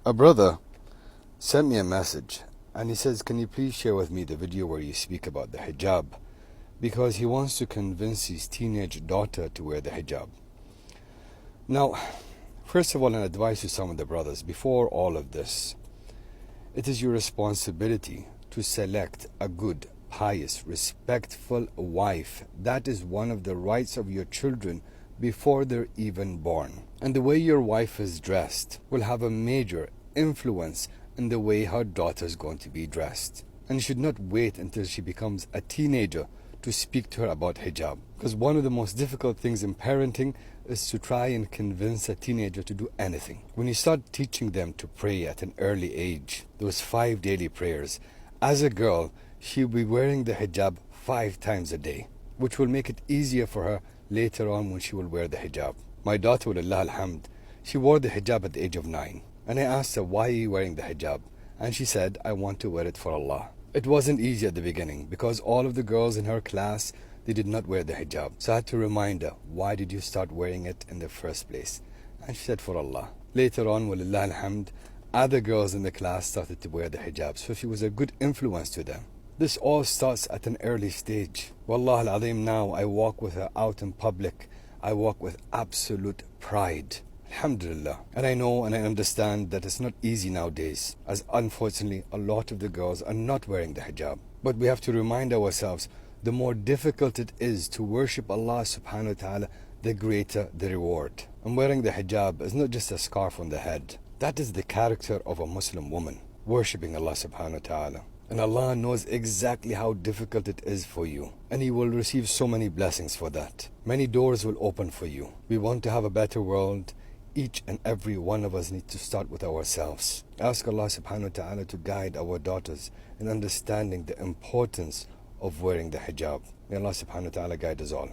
A brother sent me a message and he says, can you please share with me the video where you speak about the hijab? Because he wants to convince his teenage daughter to wear the hijab. Now, first of all, an advice to some of the brothers, before all of this, it is your responsibility to select a good, pious, respectful wife. That is one of the rights of your children before they're even born. And the way your wife is dressed will have a major influence in the way her daughter is going to be dressed. And you should not wait until she becomes a teenager to speak to her about hijab. Because one of the most difficult things in parenting is to try and convince a teenager to do anything. When you start teaching them to pray at an early age, those 5 daily prayers, as a girl, she'll be wearing the hijab 5 times a day, which will make it easier for her later on when she will wear the hijab. My daughter, walillah alhamd, she wore the hijab at the age of 9. And I asked her, why are you wearing the hijab? And she said, I want to wear it for Allah. It wasn't easy at the beginning because all of the girls in her class, they did not wear the hijab. So I had to remind her, why did you start wearing it in the first place? And she said, for Allah. Later on, walillah alhamd, other girls in the class started to wear the hijab. So she was a good influence to them. This all starts at an early stage. Wallah al-azim, now I walk with her out in public. I walk with absolute pride. Alhamdulillah. And I know and I understand that it's not easy nowadays, as unfortunately a lot of the girls are not wearing the hijab. But we have to remind ourselves, the more difficult it is to worship Allah subhanahu wa ta'ala, the greater the reward. And wearing the hijab is not just a scarf on the head. That is the character of a Muslim woman, worshipping Allah subhanahu wa ta'ala. And Allah knows exactly how difficult it is for you. And you will receive so many blessings for that. Many doors will open for you. We want to have a better world. Each and every one of us need to start with ourselves. Ask Allah subhanahu wa ta'ala to guide our daughters in understanding the importance of wearing the hijab. May Allah subhanahu wa ta'ala guide us all.